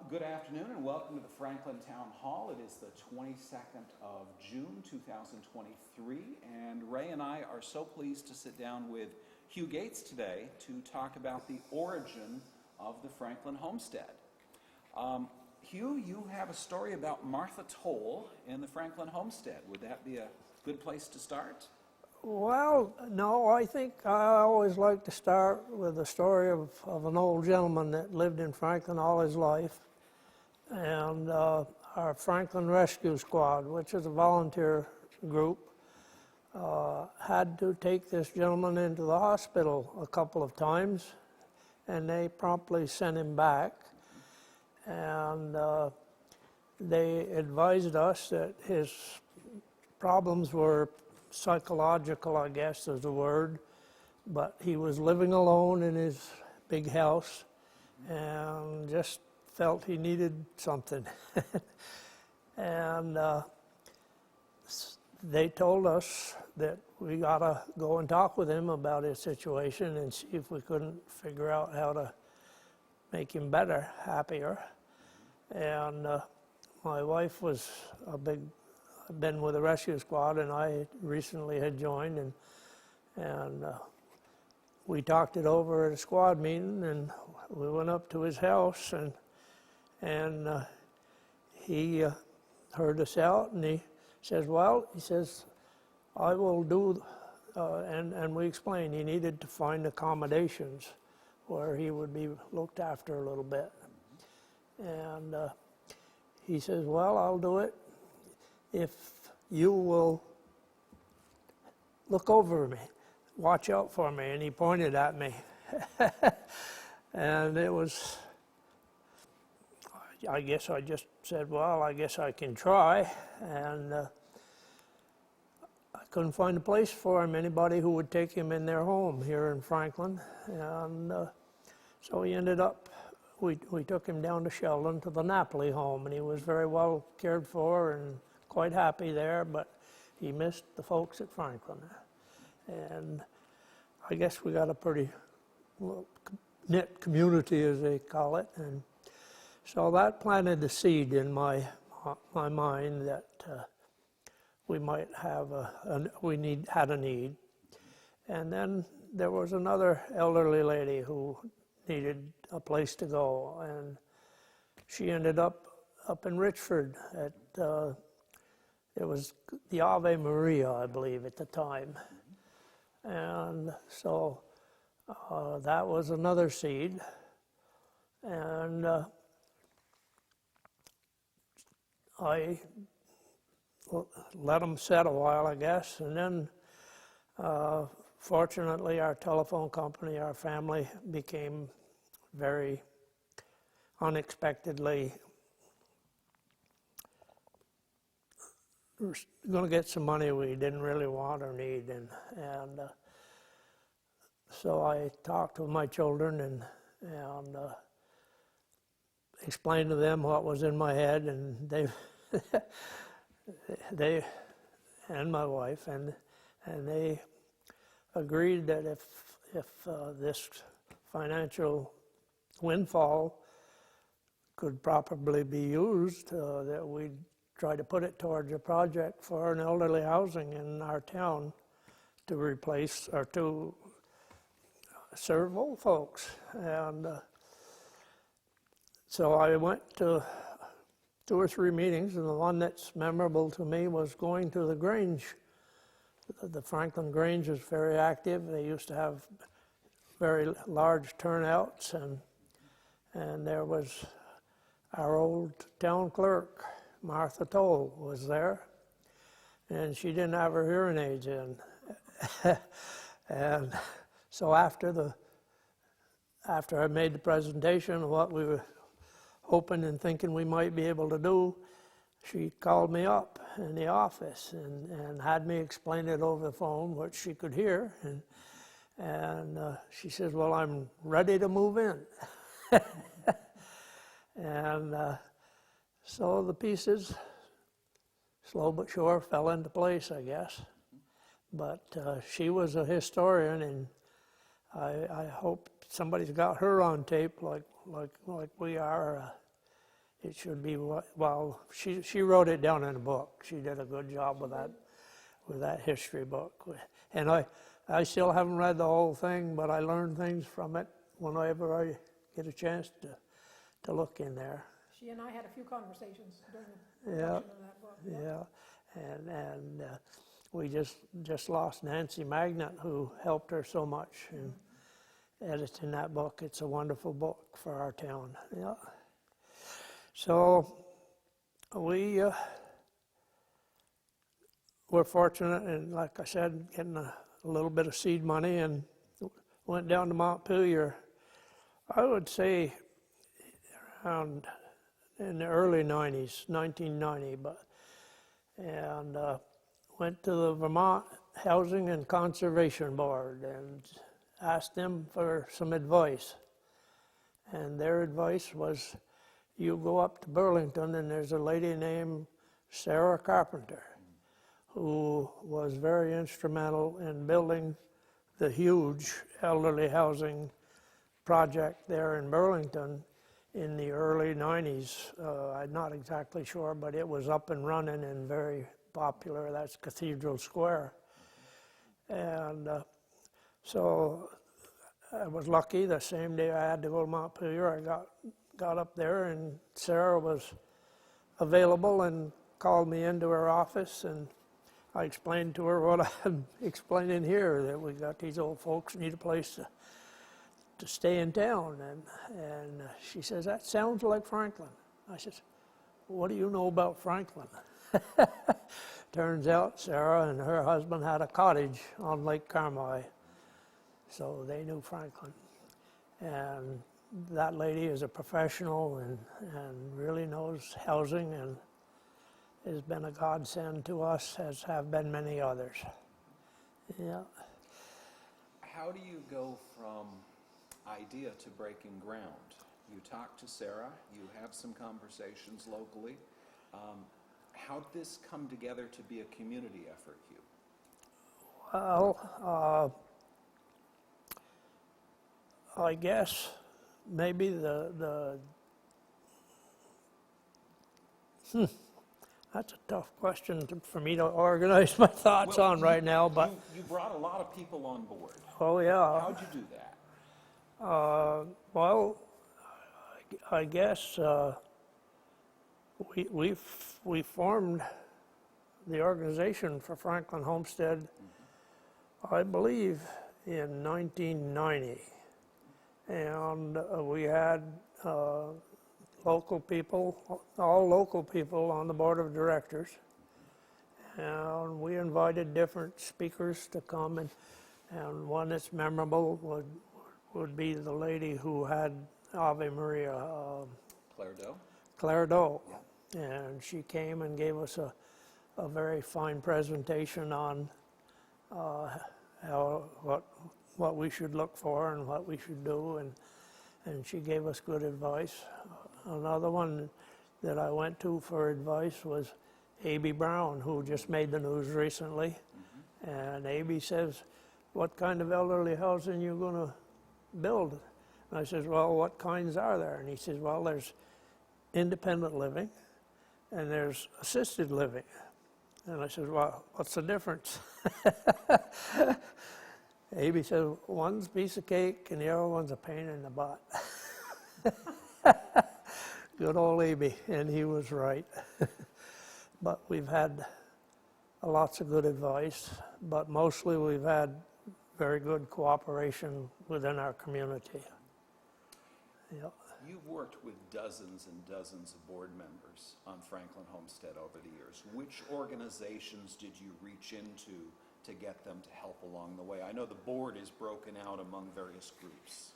Good afternoon and welcome to the Franklin Town Hall. It is the 22nd of June 2023, and Ray and I are so pleased to sit down with Hugh Gates today to talk about the origin of the Franklin Homestead. Hugh, you have a story about Martha Toll in the Franklin Homestead. Would that be a good place to start? Well, no, I think I always like to start with the story of an old gentleman that lived in Franklin all his life. And our Franklin Rescue Squad, which is a volunteer group, had to take this gentleman into the hospital a couple of times, and they promptly sent him back. And they advised us that his problems were psychological, I guess is the word, but he was living alone in his big house and just felt he needed something. And they told us that we got to go and talk with him about his situation and see if we couldn't figure out how to make him better, happier. And my wife was been with the rescue squad, and I recently had joined, and we talked it over at a squad meeting, and we went up to his house, and he heard us out, and he says, I will do, and we explained he needed to find accommodations where he would be looked after a little bit. And he says, well, I'll do it if you will look over me, watch out for me. And he pointed at me. And it was, I guess I just said, well, I guess I can try. And I couldn't find a place for him, anybody who would take him in their home here in Franklin. And so he ended up, we took him down to Sheldon to the Napoli home, and he was very well cared for and quite happy there, but he missed the folks at Franklin. And I guess we got a pretty knit community, as they call it, and so that planted the seed in my mind that we might have had a need. And then there was another elderly lady who needed a place to go, and she ended up in Richford at it was the Ave Maria, I believe, at the time. And so that was another seed. And I let them set a while, I guess. And then, fortunately, our telephone company, our family, became very unexpectedly we're going to get some money we didn't really want or need, and so I talked with my children and explained to them what was in my head, and they and my wife, and they agreed that if this financial windfall could properly be used, that we'd try to put it towards a project for an elderly housing in our town to replace or to serve old folks. And so I went to 2 or 3 meetings, and the one that's memorable to me was going to the Grange. The Franklin Grange is very active. They used to have very large turnouts, and there was our old town clerk, Martha Toll, was there, and she didn't have her hearing aids in. And so after I made the presentation of what we were hoping and thinking we might be able to do, she called me up in the office and had me explain it over the phone, what she could hear, and she says, well, I'm ready to move in. And so the pieces, slow but sure, fell into place, I guess. But she was a historian, and I hope somebody's got her on tape like we are. it should be, well, she wrote it down in a book. She did a good job with that history book. And I still haven't read the whole thing, but I learned things from it whenever I get a chance to look in there. She and I had a few conversations during the production of that book. Yeah, and we just lost Nancy Magnet, who helped her so much in editing that book. It's a wonderful book for our town. Yeah. So we were fortunate, and like I said, getting a little bit of seed money, and went down to Montpelier. I would say around in the early 90s, 1990, and went to the Vermont Housing and Conservation Board and asked them for some advice. And their advice was, you go up to Burlington and there's a lady named Sarah Carpenter who was very instrumental in building the huge elderly housing project there in Burlington in the early 90s. I'm not exactly sure, but it was up and running and very popular. That's Cathedral Square. And so I was lucky. The same day I had to go to Montpelier, I got up there, and Sarah was available and called me into her office, and I explained to her what I'm explaining here, that we got these old folks need a place to stay in town. And she says, that sounds like Franklin. I says, what do you know about Franklin? Turns out Sarah and her husband had a cottage on Lake Carmi, so they knew Franklin. And that lady is a professional and really knows housing, and has been a godsend to us, as have been many others. Yeah. How do you go from idea to breaking ground? You talk to Sarah, you have some conversations locally. How did this come together to be a community effort, Hugh? Well, I guess maybe that's a tough question for me to organize my thoughts on right now, but... You brought a lot of people on board. Oh, yeah. How'd you do that? Well, I guess we formed the organization for Franklin Homestead, I believe, in 1990. And we had local people, all local people on the board of directors. And we invited different speakers to come, and one that's memorable would be the lady who had Ave Maria. Claire Doe. Yeah. And she came and gave us a very fine presentation on what we should look for and what we should do, and she gave us good advice. Another one that I went to for advice was A.B. Brown, who just made the news recently. And A.B. says, what kind of elderly housing you going to build? And I says, well, what kinds are there? And he says, well, there's independent living and there's assisted living. And I said, well, what's the difference? A.B. said, one's a piece of cake and the other one's a pain in the butt. Good old A.B., and he was right. But we've had lots of good advice, but mostly we've had very good cooperation within our community. Yeah. You've worked with dozens and dozens of board members on Franklin Homestead over the years. Which organizations did you reach into to get them to help along the way? I know the board is broken out among various groups.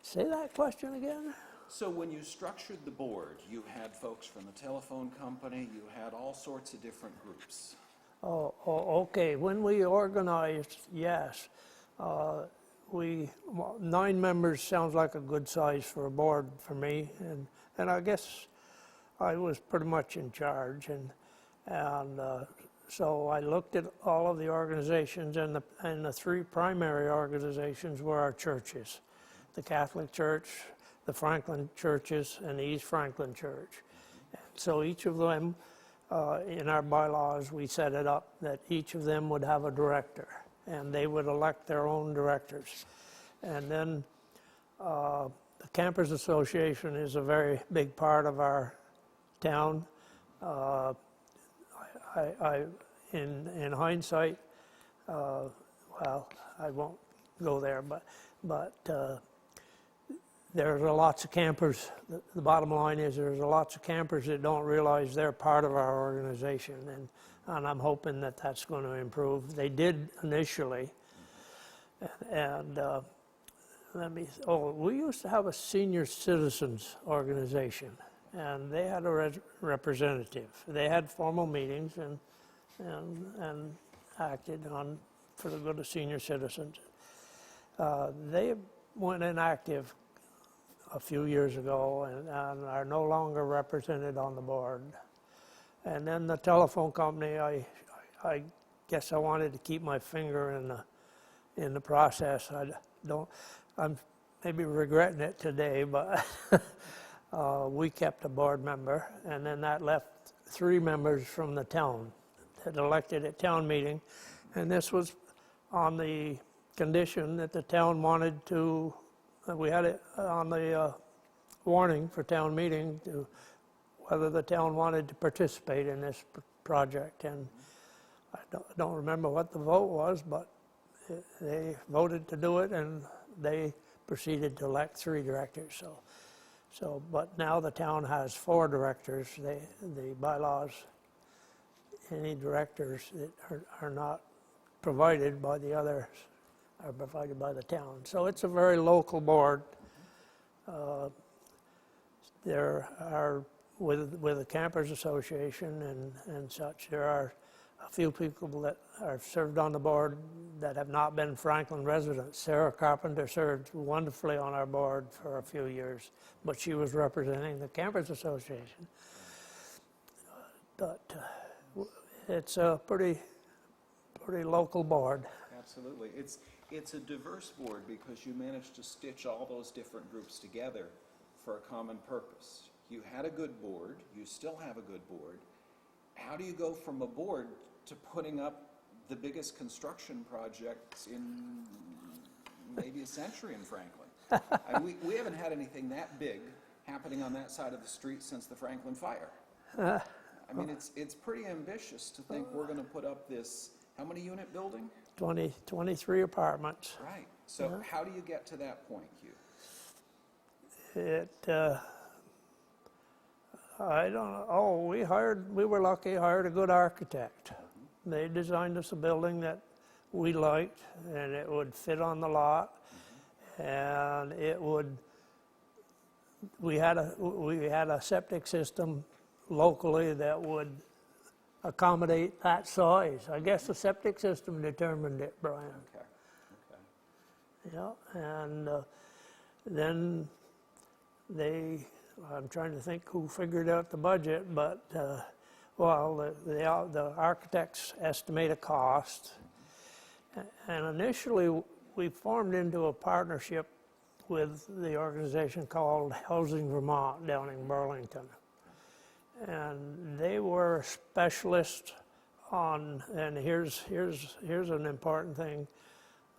Say that question again? So when you structured the board, you had folks from the telephone company, you had all sorts of different groups. Oh, okay. When we organized, yes. 9 members sounds like a good size for a board for me, and I guess I was pretty much in charge, and so I looked at all of the organizations, and the 3 primary organizations were our churches: the Catholic Church, the Franklin churches and the East Franklin Church. So each of them, in our bylaws, we set it up that each of them would have a director, and they would elect their own directors. And then the Campers Association is a very big part of our town. In hindsight, well, I won't go there, but there's lots of campers. The bottom line is there's lots of campers that don't realize they're part of our organization, and I'm hoping that that's going to improve. They did initially, and we used to have a senior citizens organization, and they had a representative. They had formal meetings and acted on for the good of senior citizens. They went inactive a few years ago and are no longer represented on the board. And then the telephone company, I guess I wanted to keep my finger in the process. I'm maybe regretting it today, but we kept a board member, and then that left 3 members from the town that elected at town meeting, and this was on the condition that the town wanted to, we had it on the warning for town meeting to whether the town wanted to participate in this project, and I don't remember what the vote was, but they voted to do it, and they proceeded to elect 3 directors. So, but now the town has 4 directors. The bylaws, any directors that are not provided by the others are provided by the town. So it's a very local board. There are, with the Campers Association and such, there are a few people that are served on the board that have not been Franklin residents. Sarah Carpenter served wonderfully on our board for a few years, but she was representing the Campers Association. But it's a pretty local board. Absolutely. It's a diverse board because you managed to stitch all those different groups together for a common purpose. You had a good board, you still have a good board. How do you go from a board to putting up the biggest construction projects in maybe a century in Franklin? And we haven't had anything that big happening on that side of the street since the Franklin fire. I mean, it's pretty ambitious to think we're going to put up this, how many unit building? 23 apartments. Right. So how do you get to that point, Hugh? I don't know. Oh, we were lucky, hired a good architect. They designed us a building that we liked, and it would fit on the lot, and we had a septic system locally that would accommodate that size. I guess the septic system determined it, Brian. Okay. Yeah, and then I'm trying to think who figured out the budget, but the architects estimate a cost, and initially we formed into a partnership with the organization called Housing Vermont down in Burlington. And they were specialists on, and here's an important thing.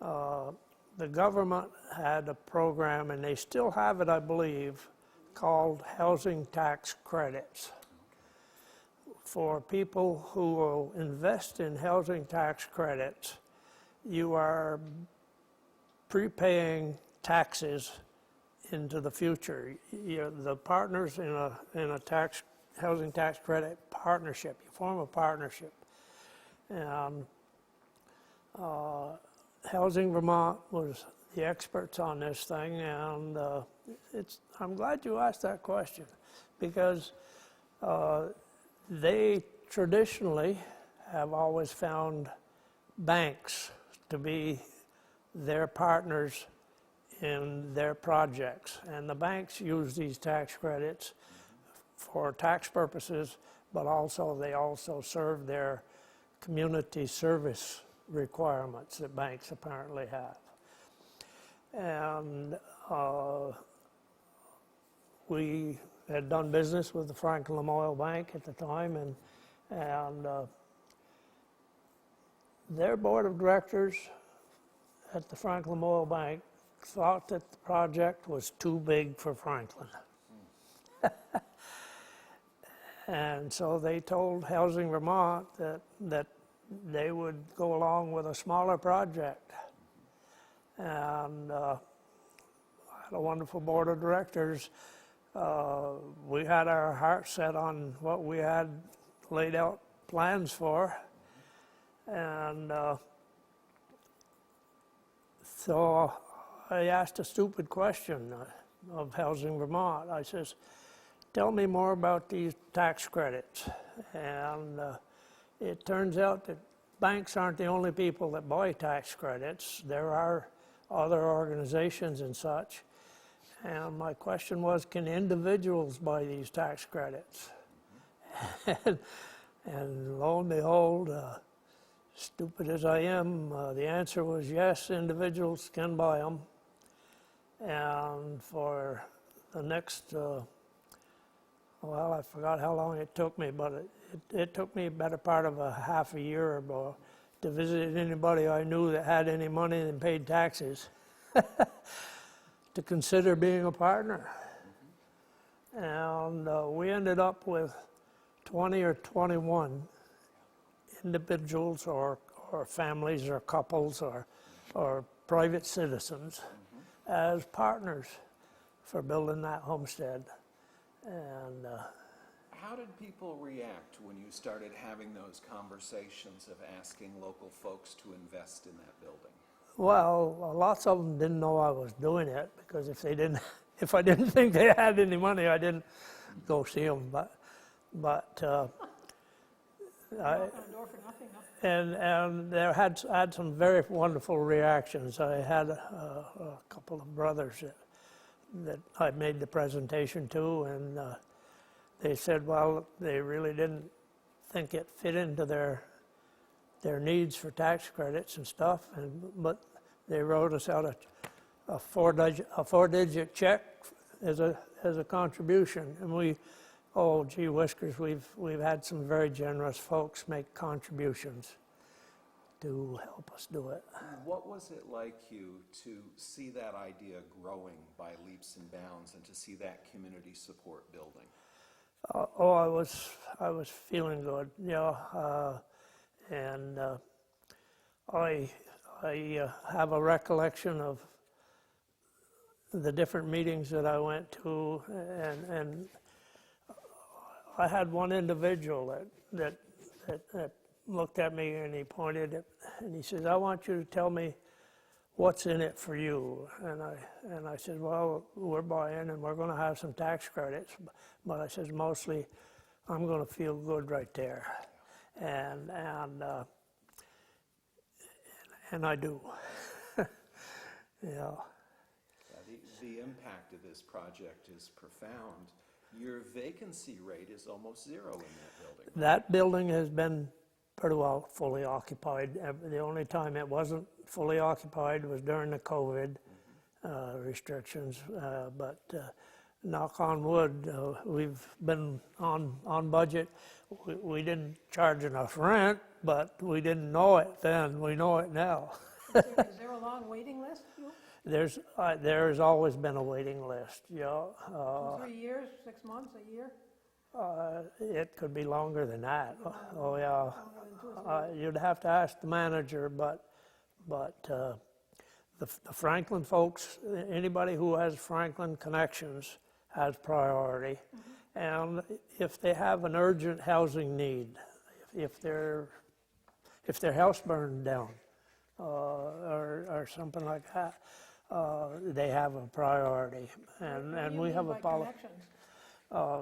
The government had a program, and they still have it, I believe, called housing tax credits. For people who will invest in housing tax credits, you are prepaying taxes into the future. You're the partners in a housing tax credit partnership. You form a partnership. And Housing Vermont was the experts on this thing, and I'm glad you asked that question, because they traditionally have always found banks to be their partners in their projects, and the banks use these tax credits for tax purposes, but they also serve their community service requirements that banks apparently have. And we had done business with the Franklin Oil Bank at the time, and their board of directors at the Franklin Oil Bank thought that the project was too big for Franklin. And so they told Housing Vermont that they would go along with a smaller project. And I had a wonderful board of directors. We had our hearts set on what we had laid out plans for. And so I asked a stupid question of Housing Vermont. I says, tell me more about these tax credits. And it turns out that banks aren't the only people that buy tax credits. There are other organizations and such. And my question was, can individuals buy these tax credits? And lo and behold, stupid as I am, the answer was yes, individuals can buy them. And for the next, well, I forgot how long it took me, but it took me a better part of a half a year or more to visit anybody I knew that had any money and paid taxes to consider being a partner. And we ended up with 20 or 21 individuals or families or couples or private citizens as partners for building that homestead. And How did people react when you started having those conversations of asking local folks to invest in that building? well, lots of them didn't know I was doing it, because if I didn't think they had any money, I didn't go see them. But Knock on the door for nothing, huh? and there had some very wonderful reactions. I had a couple of brothers that I made the presentation to, and they said, well, they really didn't think it fit into their needs for tax credits and stuff, but they wrote us out a four-digit check as a contribution, and we, oh gee whiskers, we've had some very generous folks make contributions to help us do it. What was it like, Hugh, to see that idea growing by leaps and bounds and to see that community support building? I was feeling good, and I have a recollection of the different meetings that I went to, and I had one individual that looked at me and he pointed at, and he says, I want you to tell me what's in it for you. And I said, well, we're buying and we're going to have some tax credits, but I says, mostly I'm going to feel good right there. And I do. Yeah. The impact of this project is profound. Your vacancy rate is almost zero in that building. That building has been pretty well fully occupied. The only time it wasn't fully occupied was during the COVID restrictions. But knock on wood, we've been on budget. We didn't charge enough rent, but we didn't know it then. We know it now. Is there a long waiting list, Hugh? There's always been a waiting list, 3 years, 6 months, a year? It could be longer than that. Oh yeah. Longer than 2 or 3 years? You'd have to ask the manager, but the Franklin folks, anybody who has Franklin connections has priority. And if they have an urgent housing need, if their house burned down or something like that, they have a priority. And we have a policy.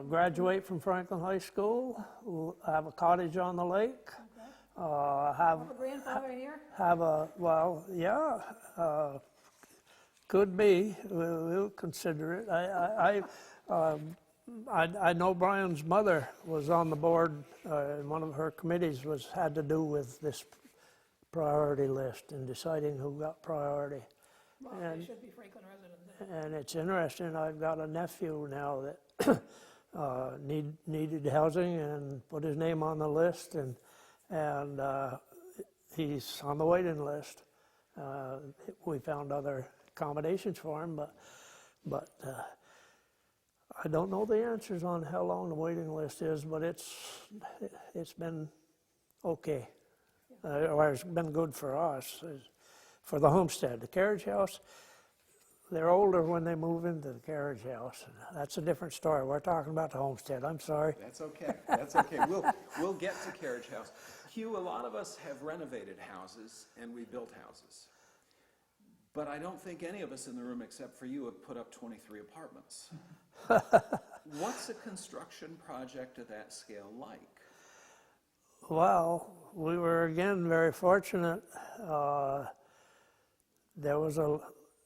Graduate from Franklin High School, have a cottage on the lake, have A grandfather here? well, yeah, could be. We'll consider it. I know Brian's mother was on the board, and one of her committees had to do with this priority list and deciding who got priority. Well, And- they should be Franklin residents. And it's interesting, I've got a nephew now that needed housing and put his name on the list, and he's on the waiting list. We found other accommodations for him, but I don't know the answers on how long the waiting list is, but it's been okay. Or it's been good for us, for the homestead. The carriage house, they're older when they move into the carriage house. That's a different story. We're talking about the homestead. I'm sorry. That's okay. That's okay. We'll get to carriage house. Hugh, a lot of us have renovated houses and we built houses. But I don't think any of us in the room, except for you, have put up 23 apartments. What's a construction project of that scale like? Well, we were again very fortunate. There was a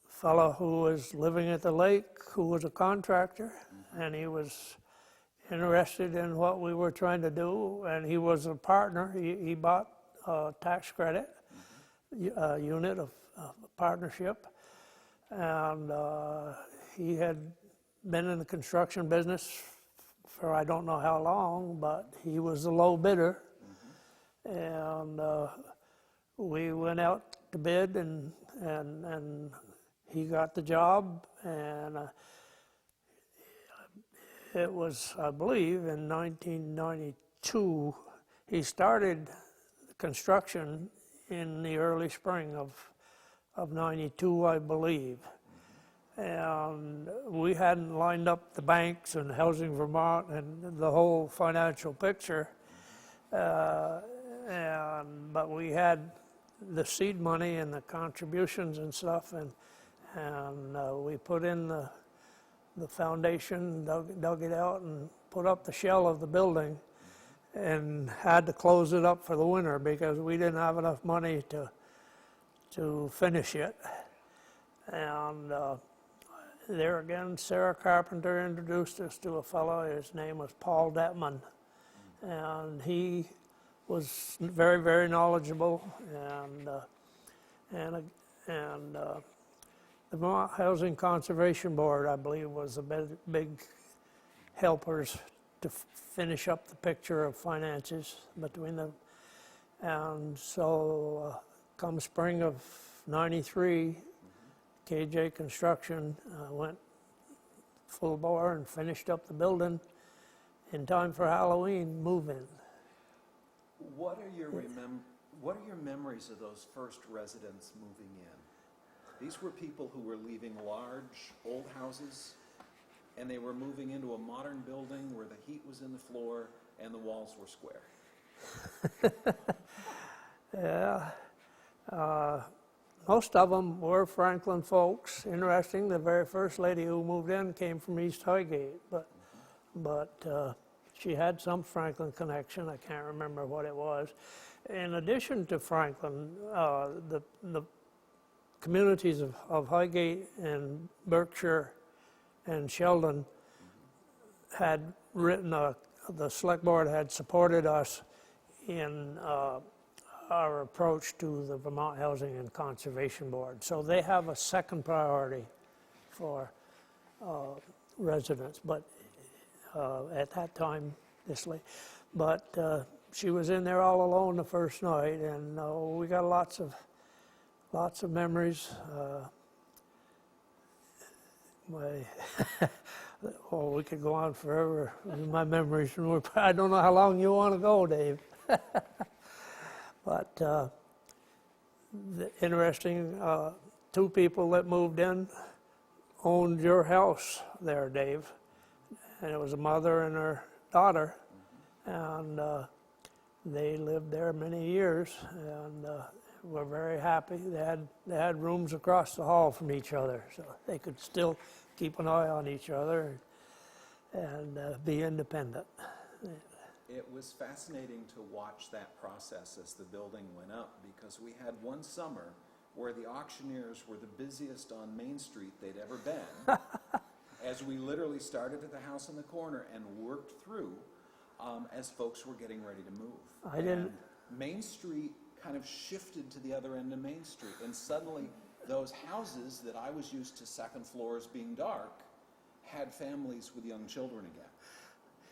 fellow who was living at the lake who was a contractor, and he was interested in what we were trying to do, and he was a partner. He bought a tax credit a unit of partnership, and he had been in the construction business for I don't know how long, but he was the low bidder, and we went out to bid, and he got the job, and it was, I believe, in 1992. He started construction in the early spring of 92, I believe. And we hadn't lined up the banks and Housing Vermont and the whole financial picture. But we had the seed money and the contributions and stuff, and we put in the foundation, dug it out, and put up the shell of the building, and had to close it up for the winter because we didn't have enough money to finish it. And there again, Sarah Carpenter introduced us to a fellow. His name was Paul Detman, and he was very, very knowledgeable, and the Vermont Housing Conservation Board, I believe, was the big helpers to finish up the picture of finances between them. And so come spring of 93, KJ Construction went full bore and finished up the building in time for Halloween move-in. What are your memories of those first residents moving in? These were people who were leaving large old houses, and they were moving into a modern building where the heat was in the floor and the walls were square. Yeah. Most of them were Franklin folks. Interesting, the very first lady who moved in came from East Highgate, but she had some Franklin connection. I can't remember what it was. In addition to Franklin, the communities of Highgate and Berkshire and Sheldon had written, the select board had supported us in our approach to the Vermont Housing and Conservation Board. So they have a second priority for residents, but at that time, but she was in there all alone the first night, and we got lots of memories. We could go on forever with my memories. I don't know how long you want to go, Dave. But interesting, two people that moved in owned your house there, Dave. And it was a mother and her daughter. And they lived there many years and were very happy. They had rooms across the hall from each other, so they could still keep an eye on each other and be independent. It was fascinating to watch that process as the building went up, because we had one summer where the auctioneers were the busiest on Main Street they'd ever been, as we literally started at the house in the corner and worked through as folks were getting ready to move. And Main Street kind of shifted to the other end of Main Street, and suddenly those houses that I was used to second floors being dark had families with young children again.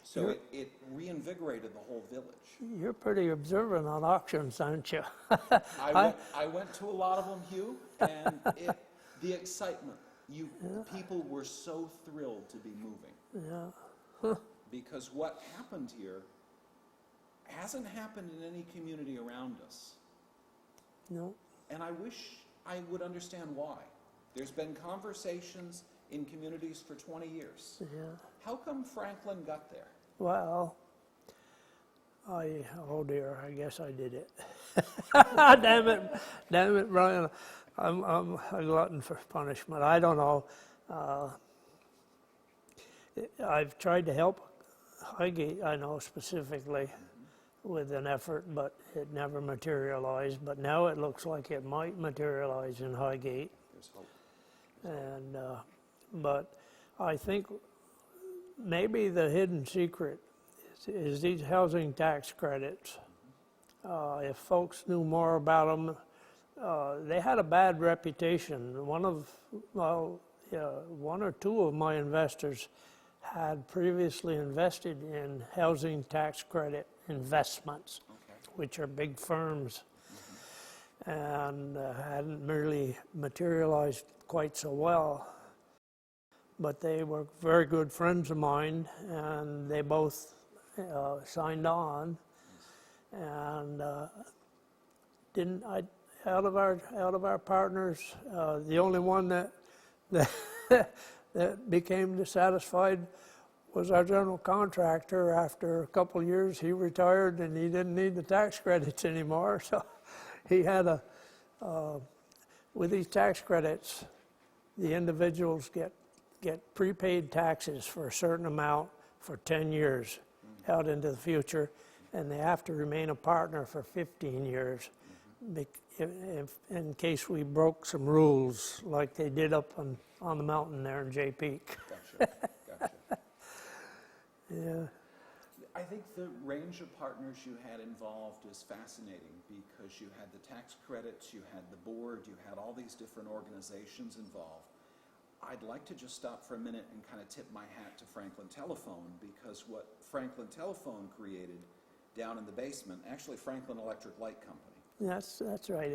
So You're- it reinvigorated the whole village. You're pretty observant on auctions, aren't you? I went to a lot of them, Hugh, and the excitement, people were so thrilled to be moving. Yeah. Because what happened here hasn't happened in any community around us. No. And I wish I would understand why. There's been conversations in communities for 20 years. Yeah. How come Franklin got there? Well, oh dear, I guess I did it. Damn it, Brian. I'm a glutton for punishment. I don't know. I've tried to help Highgate, I know specifically, with an effort, but it never materialized. But now it looks like it might materialize in Highgate. There's hope. And but I think maybe the hidden secret is these housing tax credits. If folks knew more about them, they had a bad reputation. One or two of my investors had previously invested in housing tax credit investments, which are big firms, and hadn't really materialized quite so well. But they were very good friends of mine, and they both signed on. And out of our partners, the only one that became dissatisfied was our general contractor. After a couple of years, he retired and he didn't need the tax credits anymore. So he had with these tax credits, the individuals get prepaid taxes for a certain amount for 10 years out into the future, and they have to remain a partner for 15 years in case we broke some rules like they did up on the mountain there in Jay Peak. Gotcha. Yeah. I think the range of partners you had involved is fascinating because you had the tax credits, you had the board, you had all these different organizations involved. I'd like to just stop for a minute and kind of tip my hat to Franklin Telephone, because what Franklin Telephone created down in the basement, actually Franklin Electric Light Company. That's right.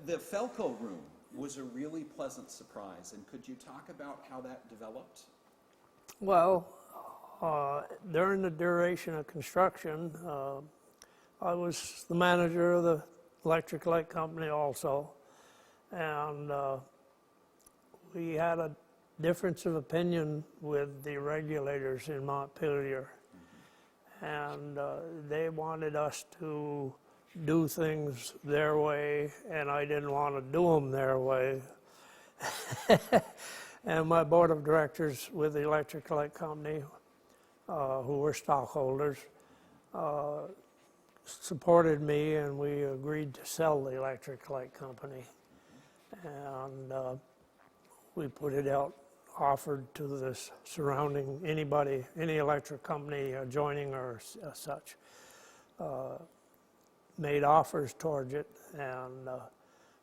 The Felco room was a really pleasant surprise, and could you talk about how that developed? Well, during the duration of construction, I was the manager of the electric light company also, and we had a difference of opinion with the regulators in Montpelier, and they wanted us to do things their way, and I didn't want to do them their way. And my board of directors with the electric light company, who were stockholders, supported me, and we agreed to sell the electric light company. And we put it out, offered to the surrounding, any electric company adjoining or such, made offers towards it, and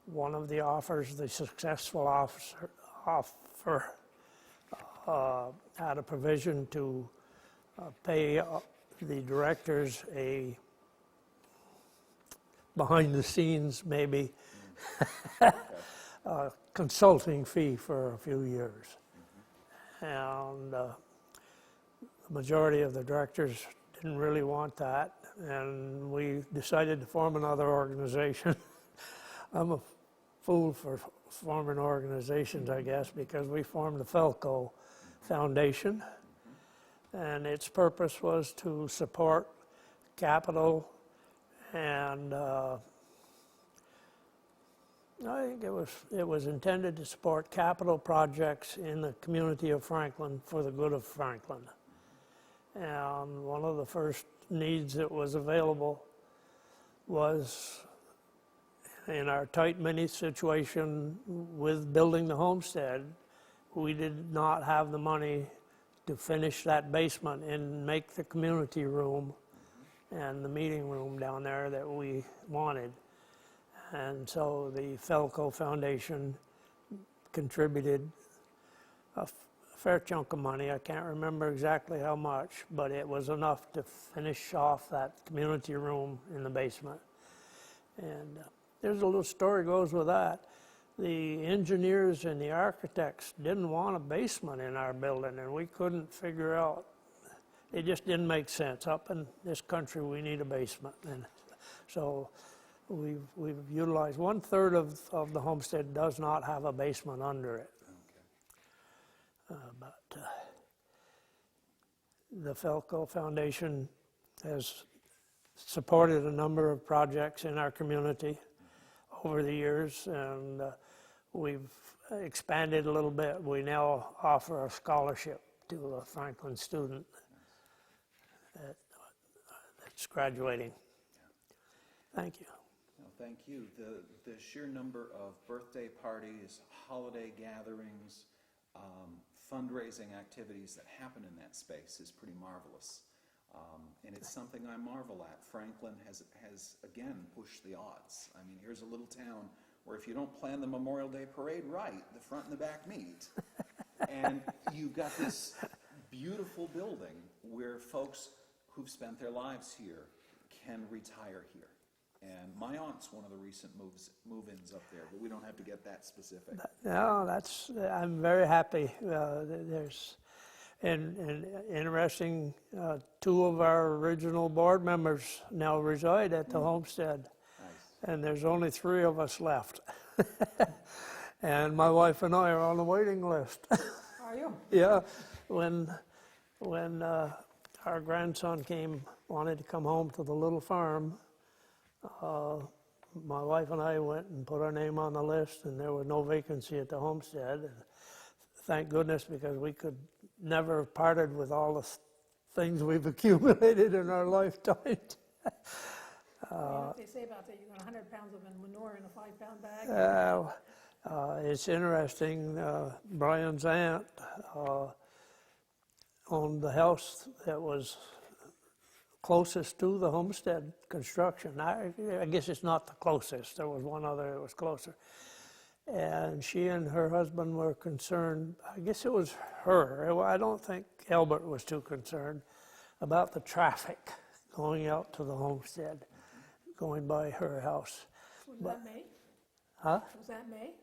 one of the offers, the successful offer had a provision to pay the directors a behind the scenes maybe consulting fee for a few years. And the majority of the directors didn't really want that, and we decided to form another organization. I'm a fool for forming organizations, I guess, because we formed the Felco Foundation, and its purpose was to support capital, and I think it was intended to support capital projects in the community of Franklin for the good of Franklin. And one of the first needs that was available was, in our tight mini situation with building the homestead, we did not have the money to finish that basement and make the community room and the meeting room down there that we wanted. And so the Felco Foundation contributed a fair chunk of money. I can't remember exactly how much, but it was enough to finish off that community room in the basement. And there's a little story goes with that. The engineers and the architects didn't want a basement in our building, and we couldn't figure out, it just didn't make sense. Up in this country, we need a basement. And so we've utilized 1/3 of the homestead does not have a basement under it. But the Felco Foundation has supported a number of projects in our community over the years, and we've expanded a little bit. We now offer a scholarship to a Franklin student that's graduating. Thank you. No, thank you. The sheer number of birthday parties, holiday gatherings, fundraising activities that happen in that space is pretty marvelous. And it's something I marvel at. Franklin has again pushed the odds. I mean, here's a little town where if you don't plan the Memorial Day parade right, the front and the back meet. And you've got this beautiful building where folks who've spent their lives here can retire here. And my aunt's one of the recent move-ins up there, but we don't have to get that specific. No, I'm very happy. There's and interesting, two of our original board members now reside at the homestead. Nice. And there's only 3 of us left. And my wife and I are on the waiting list. Are you? Yeah, when our grandson wanted to come home to the little farm, my wife and I went and put our name on the list, and there was no vacancy at the homestead. And thank goodness, because we could never have parted with all the things we've accumulated in our lifetime. You know what they say about that? You got 100 pounds of manure in a 5-pound bag? It's interesting. Brian's aunt owned the house that was closest to the homestead construction. I guess it's not the closest. There was one other that was closer. And she and her husband were concerned, I guess it was her, I don't think Albert was too concerned, about the traffic going out to the homestead, going by her house. Was that May? Huh? Was that May?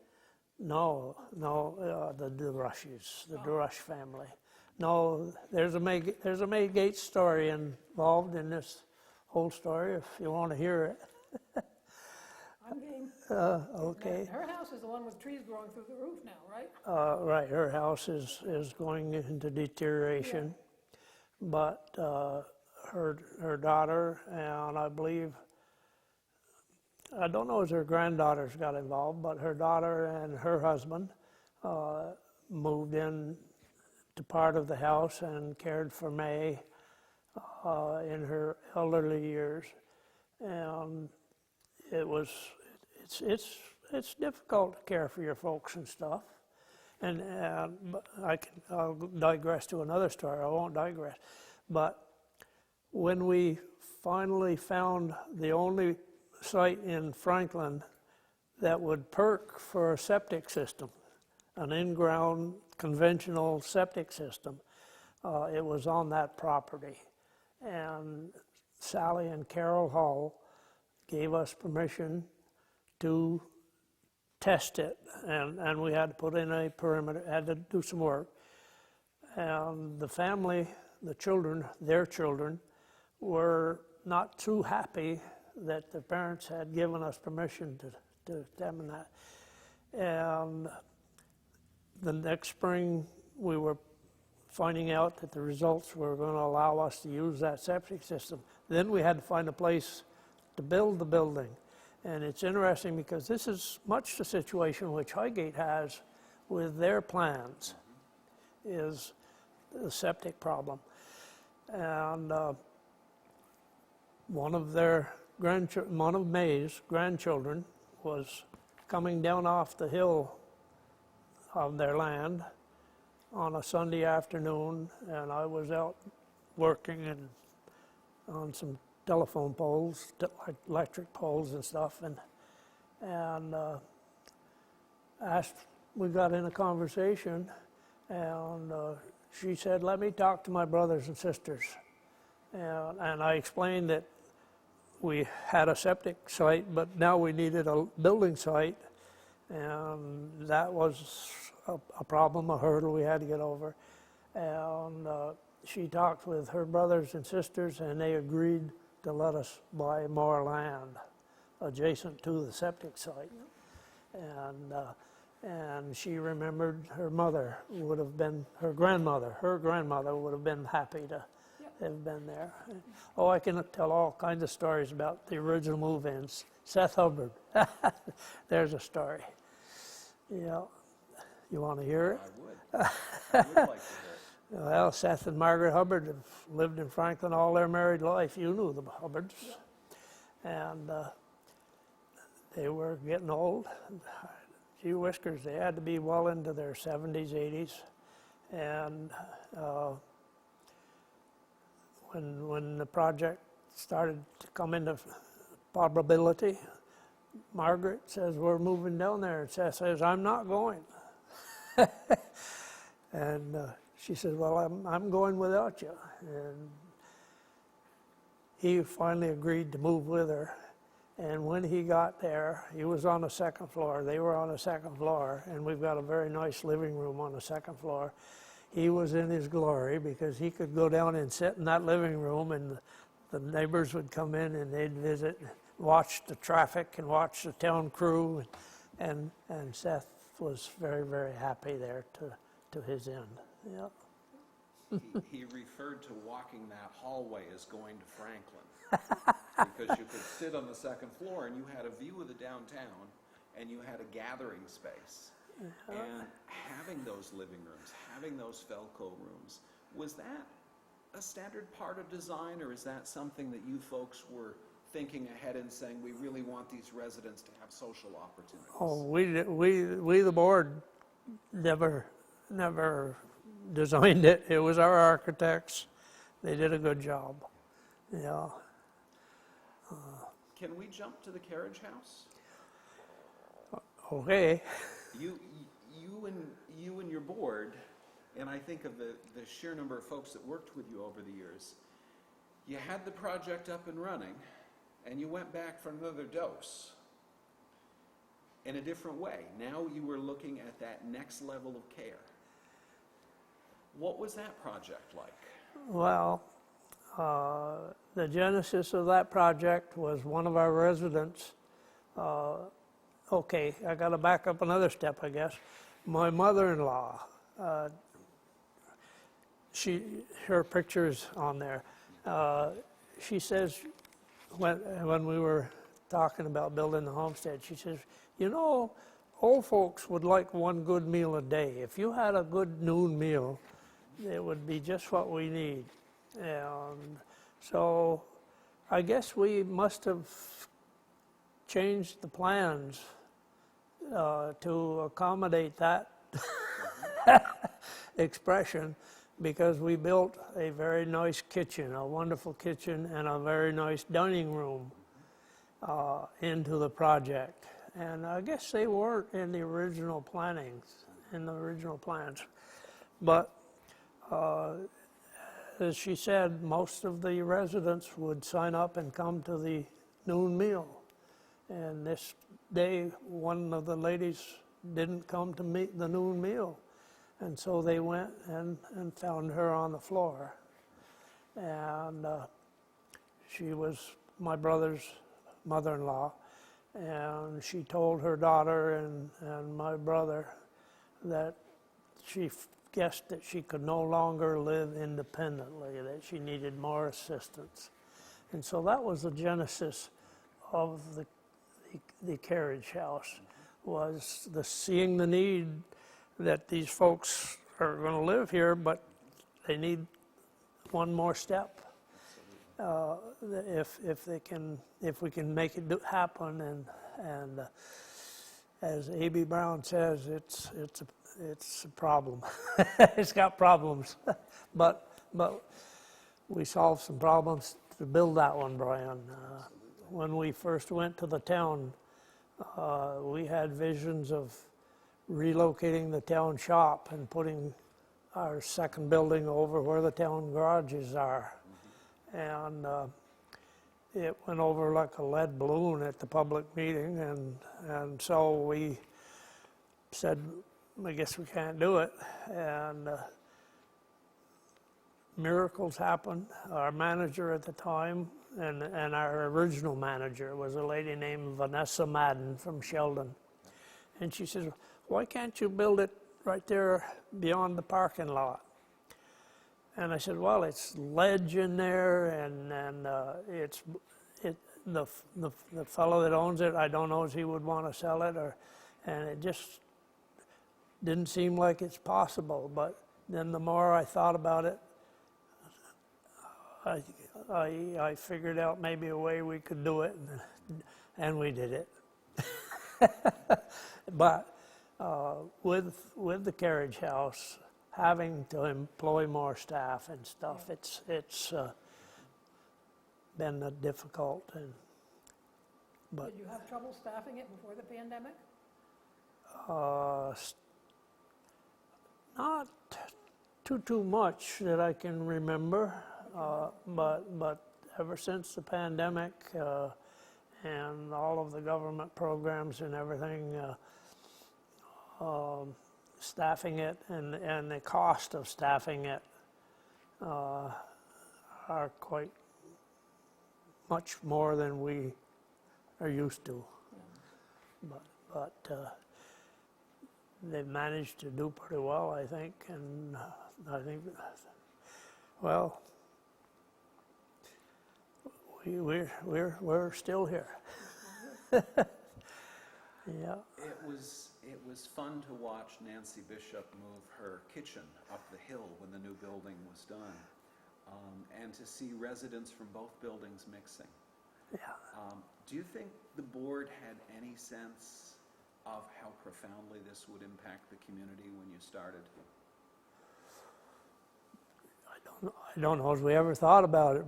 No, the DeRushes, the DeRush family. No, there's a May Gates story involved in this whole story, if you want to hear it. I'm game. Okay. Her house is the one with trees growing through the roof now, right? Right, her house is going into deterioration. Yeah. But her daughter, and I believe, I don't know if her granddaughters got involved, but her daughter and her husband moved in to part of the house and cared for May in her elderly years. And it's difficult to care for your folks and stuff. And I'll digress to another story. I won't digress. But when we finally found the only site in Franklin that would perk for a septic system, an in-ground conventional septic system, it was on that property. And Sally and Carol Hall gave us permission to test it, and we had to put in a perimeter, had to do some work. And the family, the children, their children, were not too happy that the parents had given us permission to examine that. And the next spring, we were finding out that the results were going to allow us to use that septic system. Then we had to find a place to build the building. And it's interesting because this is much the situation which Highgate has with their plans, is the septic problem. And one of May's grandchildren was coming down off the hill of their land on a Sunday afternoon, and I was out working on some telephone poles, electric poles and stuff, and asked we got in a conversation, and she said, let me talk to my brothers and sisters. And I explained that we had a septic site, but now we needed a building site, and that was a problem, a hurdle we had to get over. And she talked with her brothers and sisters, and they agreed to let us buy more land adjacent to the septic site. And she remembered her mother would have been, her grandmother would have been happy to have been there. Oh, I can tell all kinds of stories about the original move-ins. Seth Hubbard, there's a story. Yeah, you want to hear it? I would like to hear it. Well, Seth and Margaret Hubbard have lived in Franklin all their married life. You knew the Hubbards. And they were getting old. Gee whiskers, they had to be well into their 70s, 80s. And when the project started to come into probability, Margaret says, we're moving down there. And Seth says, I'm not going. And she said, well, I'm going without you. And he finally agreed to move with her. And when he got there, he was on the second floor. They were on the second floor, and we've got a very nice living room on the second floor. He was in his glory because he could go down and sit in that living room, and the neighbors would come in and they'd visit, watch the traffic and watch the town crew. And Seth was very, very happy there to his end. Yeah. He referred to walking that hallway as going to Franklin because you could sit on the second floor and you had a view of the downtown and you had a gathering space. And having those living rooms, having those Felco rooms, was that a standard part of design, or is that something that you folks were thinking ahead and saying, we really want these residents to have social opportunities? Oh, we the board never designed it. It was our architects. They did a good job. Yeah. Can we jump to the carriage house? Okay. You and your board, and I think of the sheer number of folks that worked with you over the years, you had the project up and running, and you went back for another dose in a different way. Now you were looking at that next level of care. What was that project like? Well, the genesis of that project was one of our residents. Okay, I got to back up another step, I guess. My mother-in-law, her picture's on there. She says, when we were talking about building the homestead, she says, you know, old folks would like one good meal a day. If you had a good noon meal, it would be just what we need. And so I guess we must have changed the plans to accommodate that expression, because we built a very nice kitchen, a wonderful kitchen, and a very nice dining room into the project. And I guess they weren't in the original plans. But as she said, most of the residents would sign up and come to the noon meal. And this day, one of the ladies didn't come to meet the noon meal. And so they went and found her on the floor. And she was my brother's mother-in-law. And she told her daughter and my brother that she guessed that she could no longer live independently, that she needed more assistance. And so that was the genesis of the carriage house, was seeing the need that these folks are going to live here, but they need one more step. If we can make it happen, and as A.B. Brown says, it's a problem. It's got problems, but we solved some problems to build that one, Brian. When we first went to the town, we had visions of relocating the town shop and putting our second building over where the town garages are. And it went over like a lead balloon at the public meeting, and so we said, I guess we can't do it. And miracles happened. Our manager at the time, and our original manager was a lady named Vanessa Madden from Sheldon. And she says, why can't you build it right there beyond the parking lot? And I said, well, it's ledge in there, and the fellow that owns it, I don't know if he would want to sell it, and it just didn't seem like it's possible. But then the more I thought about it, I figured out maybe a way we could do it, and we did it. But with the carriage house, having to employ more staff and stuff, it's been difficult. But Did you have trouble staffing it before the pandemic? not too much that I can remember, but ever since the pandemic and all of the government programs and everything, staffing it and the cost of staffing it are quite much more than we are used to. But they've managed to do pretty well, I think, and I think, well, we're still here. Yeah. It was fun to watch Nancy Bishop move her kitchen up the hill when the new building was done, and to see residents from both buildings mixing. Yeah. Do you think the board had any sense of how profoundly this would impact the community when you started? I don't know if we ever thought about it.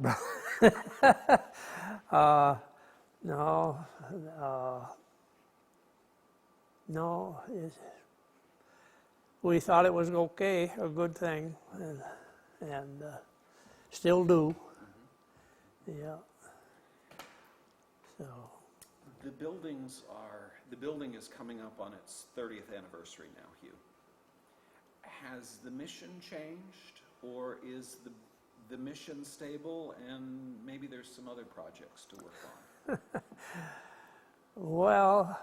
No, we thought it was okay, a good thing, and still do. Mm-hmm. Yeah. So. The building is coming up on its 30th anniversary now, Hugh. Has the mission changed, or is the mission stable, and maybe there's some other projects to work on? Well,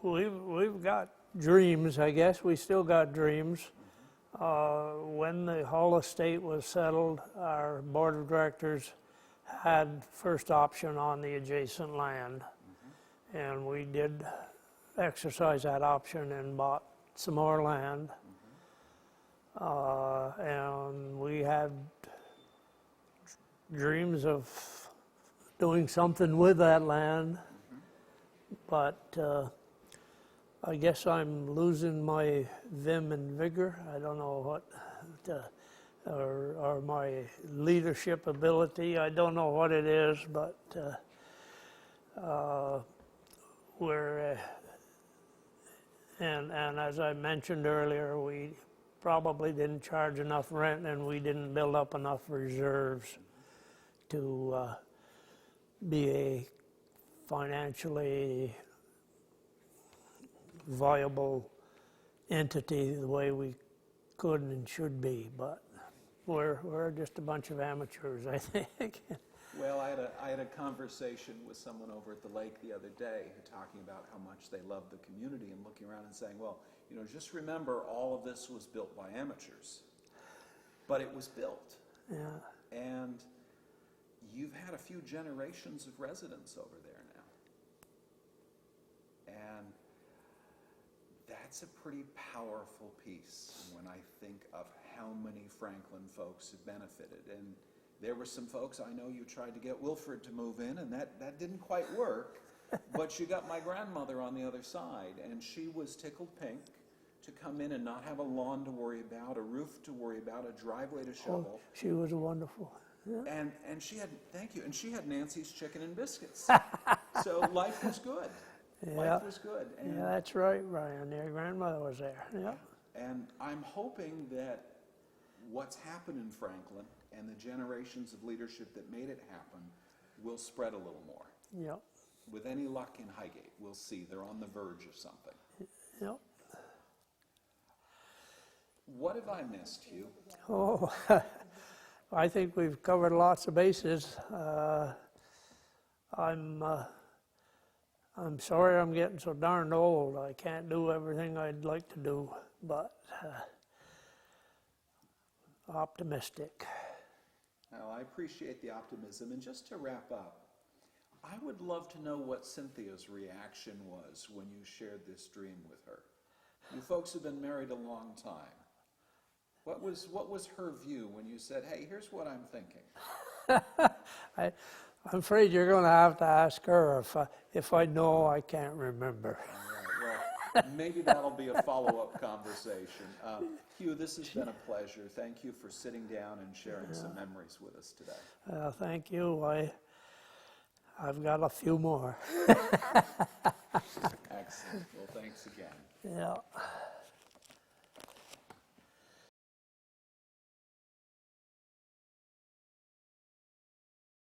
we've got dreams, I guess. We still got dreams. When the Hull estate was settled, our board of directors had first option on the adjacent land. Mm-hmm. And we did exercise that option and bought some more land. Mm-hmm. And we had dreams of doing something with that land. Mm-hmm. But I guess I'm losing my vim and vigor. I don't know what, or my leadership ability. I don't know what it is, but we're, and as I mentioned earlier, we probably didn't charge enough rent, and we didn't build up enough reserves to be a financially viable entity the way we could and should be. But we're just a bunch of amateurs, I think. Well, I had a conversation with someone over at the lake the other day talking about how much they love the community and looking around and saying, well, you know, just remember all of this was built by amateurs, but it was built. Yeah. And you've had a few generations of residents over there now. And that's a pretty powerful piece when I think of how many Franklin folks have benefited. And there were some folks, I know you tried to get Wilfred to move in, and that didn't quite work, but you got my grandmother on the other side, and she was tickled pink to come in and not have a lawn to worry about, a roof to worry about, a driveway to shovel. Oh, she was wonderful. Yeah. And she had, thank you, and she had Nancy's chicken and biscuits. So life was good. Yeah. Life was good. And, Yeah, that's right, Brian. Your grandmother was there. Yeah. and I'm hoping that what's happened in Franklin and the generations of leadership that made it happen will spread a little more. Yep. With any luck in Highgate, we'll see. They're on the verge of something. Yep. What have I missed, Hugh? Oh, I think we've covered lots of bases. I'm sorry I'm getting so darned old. I can't do everything I'd like to do, but optimistic. Well, I appreciate the optimism. And just to wrap up, I would love to know what Cynthia's reaction was when you shared this dream with her. You folks have been married a long time. What was her view when you said, hey, here's what I'm thinking? I'm afraid you're going to have to ask her. If I know, I can't remember. All right, well, maybe that'll be a follow-up conversation. Hugh, this has been a pleasure. Thank you for sitting down and sharing some memories with us today. Thank you. I've got a few more. Excellent. Well, thanks again. Yeah.